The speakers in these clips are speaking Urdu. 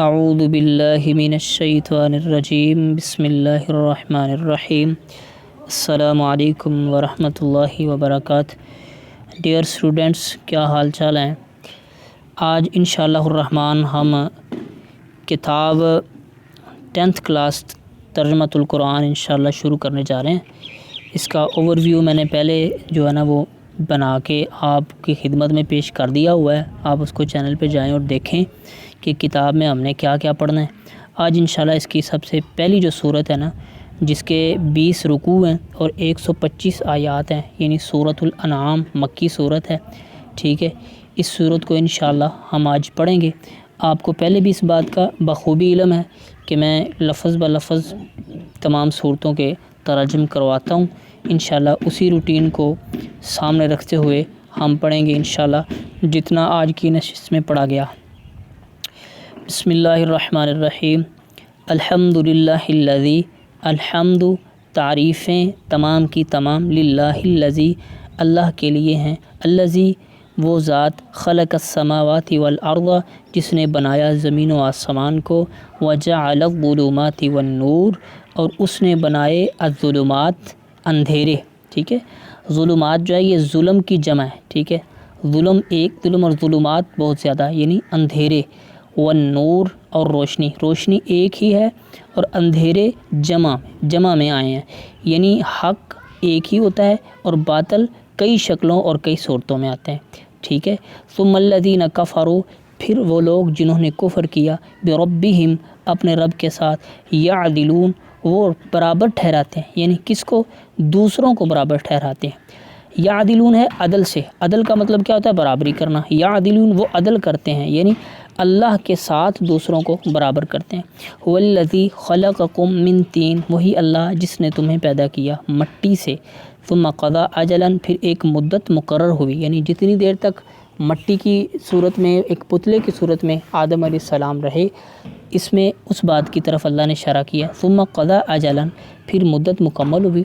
اعوذ باللہ من الشیطان الرجیم بسم اللہ الرحمن الرحیم السلام علیکم ورحمۃ اللہ وبرکاتہ۔ ڈیئر اسٹوڈنٹس، کیا حال چال ہیں؟ آج انشاءاللہ الرحمن ہم کتاب 10th کلاس ترجمۃ القرآن انشاءاللہ شروع کرنے جا رہے ہیں۔ اس کا اوور ویو میں نے پہلے جو ہے نا وہ بنا کے آپ کی خدمت میں پیش کر دیا ہوا ہے۔ آپ اس کو چینل پہ جائیں اور دیکھیں کہ کتاب میں ہم نے کیا کیا پڑھنا ہے۔ آج انشاءاللہ اس کی سب سے پہلی جو صورت ہے نا، جس کے 20 رکوع ہیں اور 125 آیات ہیں، یعنی سورۃ الانعام مکی صورت ہے، ٹھیک ہے۔ اس صورت کو انشاءاللہ ہم آج پڑھیں گے۔ آپ کو پہلے بھی اس بات کا بخوبی علم ہے کہ میں لفظ بہ لفظ تمام صورتوں کے ترجم کرواتا ہوں۔ انشاءاللہ اسی روٹین کو سامنے رکھتے ہوئے ہم پڑھیں گے انشاءاللہ جتنا آج کی نشست میں پڑھا گیا۔ بسم اللہ الرحمن الرحیم۔ الحمدللہ الذی، الحمد تعریفیں تمام کی تمام، للہ الذی اللہ کے لیے ہیں، الذی وہ ذات، خلق السماوات والارض جس نے بنایا زمین و آسمان کو، وجعل الظلمات والنور اور اس نے بنائے الظلمات اندھیرے، ٹھیک ہے۔ ظلمات جو ہے یہ ظلم کی جمع ہے، ٹھیک ہے۔ ظلم ایک ظلم اور ظلمات بہت زیادہ، یعنی اندھیرے، والنور اور روشنی، روشنی ایک ہی ہے اور اندھیرے جمع میں آئے ہیں، یعنی حق ایک ہی ہوتا ہے اور باطل کئی شکلوں اور کئی صورتوں میں آتے ہیں، ٹھیک ہے۔ ثم الذین کفروا، پھر وہ لوگ جنہوں نے کفر کیا، بربہم اپنے رب کے ساتھ، یعدلون وہ برابر ٹھہراتے ہیں، یعنی کس کو؟ دوسروں کو برابر ٹھہراتے ہیں۔ یعدلون ہے عدل سے، عدل کا مطلب کیا ہوتا ہے؟ برابری کرنا۔ یعدلون وہ عدل کرتے ہیں، یعنی اللہ کے ساتھ دوسروں کو برابر کرتے ہیں۔ والذی خلقکم من طین، وہی اللہ جس نے تمہیں پیدا کیا مٹی سے، ثم قضی اجلا پھر ایک مدت مقرر ہوئی، یعنی جتنی دیر تک مٹی کی صورت میں، ایک پتلے کی صورت میں آدم علیہ السلام رہے، اس میں اس بات کی طرف اللہ نے اشارہ کیا۔ ثم قضی اجلا پھر مدت مکمل ہوئی،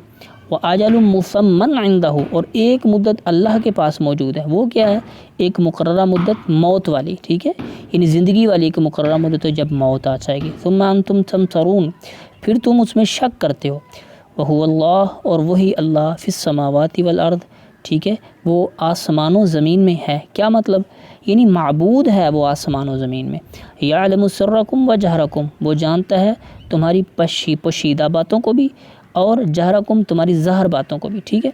وَأَجَلٌ مُّسَمًّى عِندَهُ اور ایک مدت اللہ کے پاس موجود ہے، وہ کیا ہے؟ ایک مقررہ مدت موت والی، ٹھیک ہے، یعنی زندگی والی ایک مقررہ مدت ہے جب موت آ جائے گی۔ ثُمَّ أَنْتُمْ تَمْتَرُونَ پھر تم اس میں شک کرتے ہو۔ وَهُوَ اللَّهُ اور وہی اللہ، فِي السَّمَاوَاتِ وَالْأَرْضِ ٹھیک ہے، وہ آسمان و زمین میں ہے۔ کیا مطلب؟ یعنی معبود ہے وہ آسمان و زمین میں۔ يَعْلَمُ سِرَّكُمْ وَجَهْرَكُمْ وہ جانتا ہے تمہاری پوشیدہ باتوں کو بھی اور جہرکم تمہاری ظاہر باتوں کو بھی، ٹھیک ہے،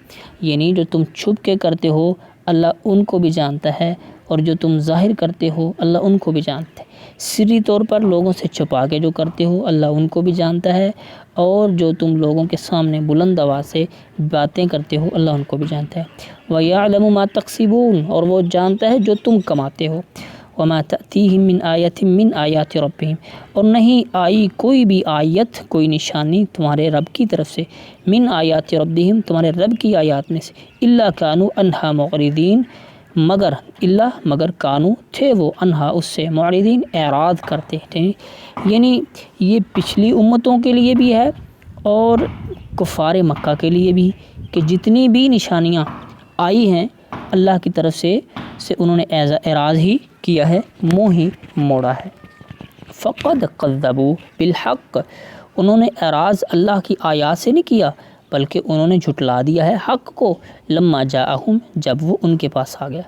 یعنی جو تم چھپ کے کرتے ہو اللہ ان کو بھی جانتا ہے، اور جو تم ظاہر کرتے ہو اللہ ان کو بھی جانتا ہے۔ سری طور پر لوگوں سے چھپا کے جو کرتے ہو اللہ ان کو بھی جانتا ہے، اور جو تم لوگوں کے سامنے بلند آواز سے باتیں کرتے ہو اللہ ان کو بھی جانتا ہے۔ وَيَعْلَمُ مَا تَكْسِبُونَ اور وہ جانتا ہے جو تم کماتے ہو۔ وَمَا تَأْتِيهِم مِّنْ آیَةٍ مِّنْ آیَاتِ رَبِّهِمْ اور نہیں آئی کوئی بھی آیت، کوئی نشانی تمہارے رب کی طرف سے، من آیات ربہم تمہارے رب کی آیات میں سے، الا کانوا عنہا معرضین مگر کانو تھے وہ عنہا اس سے، معرضین اعراض کرتے تھے، یعنی یہ پچھلی امتوں کے لیے بھی ہے اور کفار مکہ کے لیے بھی، کہ جتنی بھی نشانیاں آئی ہیں اللہ کی طرف سے انہوں نے اعراض ہی کیا ہے، منہ ہی موڑا ہے۔ فقد کذبوا بالحق انہوں نے اعراض اللہ کی آیات سے نہیں کیا بلکہ انہوں نے جھٹلا دیا ہے حق کو، لما جاءہم جب وہ ان کے پاس آ گیا۔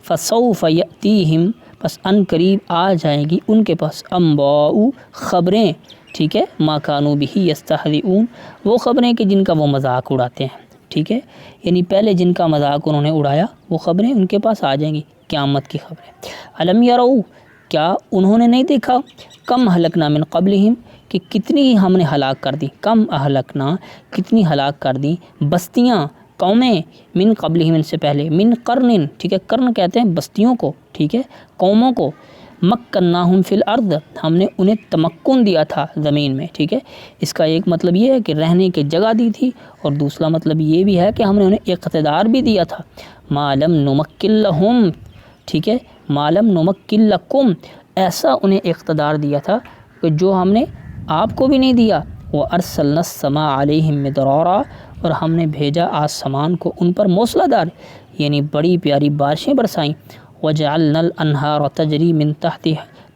فسوف یأتیہم پس ان قریب آ جائیں گی ان کے پاس، انباء خبریں، ٹھیک ہے، ما کانوا بہ یستہزئون وہ خبریں کہ جن کا وہ مذاق اڑاتے ہیں، ٹھیک ہے، یعنی پہلے جن کا مذاق انہوں نے اڑایا وہ خبریں ان کے پاس آ جائیں گی، قیامت کی خبریں۔ الم یروا کیا انہوں نے نہیں دیکھا، کم اہلکنا من قبلہم کہ کتنی ہم نے ہلاک کر دی، کم اہلکنا کتنی ہلاک کر دی، بستیاں، قومیں، من قبلہم ان سے پہلے، من قرن ٹھیک ہے، قرن کہتے ہیں بستیوں کو، ٹھیک ہے، قوموں کو، مکناہم فی الارض ہم نے انہیں تمکن دیا تھا زمین میں، ٹھیک ہے۔ اس کا ایک مطلب یہ ہے کہ رہنے کی جگہ دی تھی، اور دوسرا مطلب یہ بھی ہے کہ ہم نے انہیں اقتدار بھی دیا تھا۔ ما لم نمکن لہم ٹھیک ہے، ما لم نمکن لکم ایسا انہیں اقتدار دیا تھا کہ جو ہم نے آپ کو بھی نہیں دیا۔ وَأَرْسَلْنَا السَّمَاءَ عَلَيْهِمْ مِدْرَارًا اور ہم نے بھیجا آسمان کو ان پر موسلا دار، یعنی بڑی پیاری بارشیں برسائیں۔ وَجَعَلْنَا الْأَنْهَارَ تَجْرِي مِن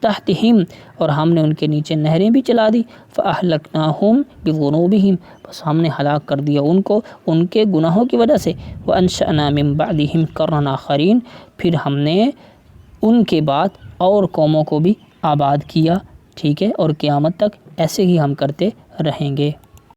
تحتہم، اور ہم نے ان کے نیچے نہریں بھی چلا دی، فاہلکناہم بذنوبہم، بس ہم نے ہلاک کر دیا ان کو ان کے گناہوں کی وجہ سے، وانشأنا من بعدہم قرنا آخرین، پھر ہم نے ان کے بعد اور قوموں کو بھی آباد کیا، ٹھیک ہے، اور قیامت تک ایسے ہی ہم کرتے رہیں گے۔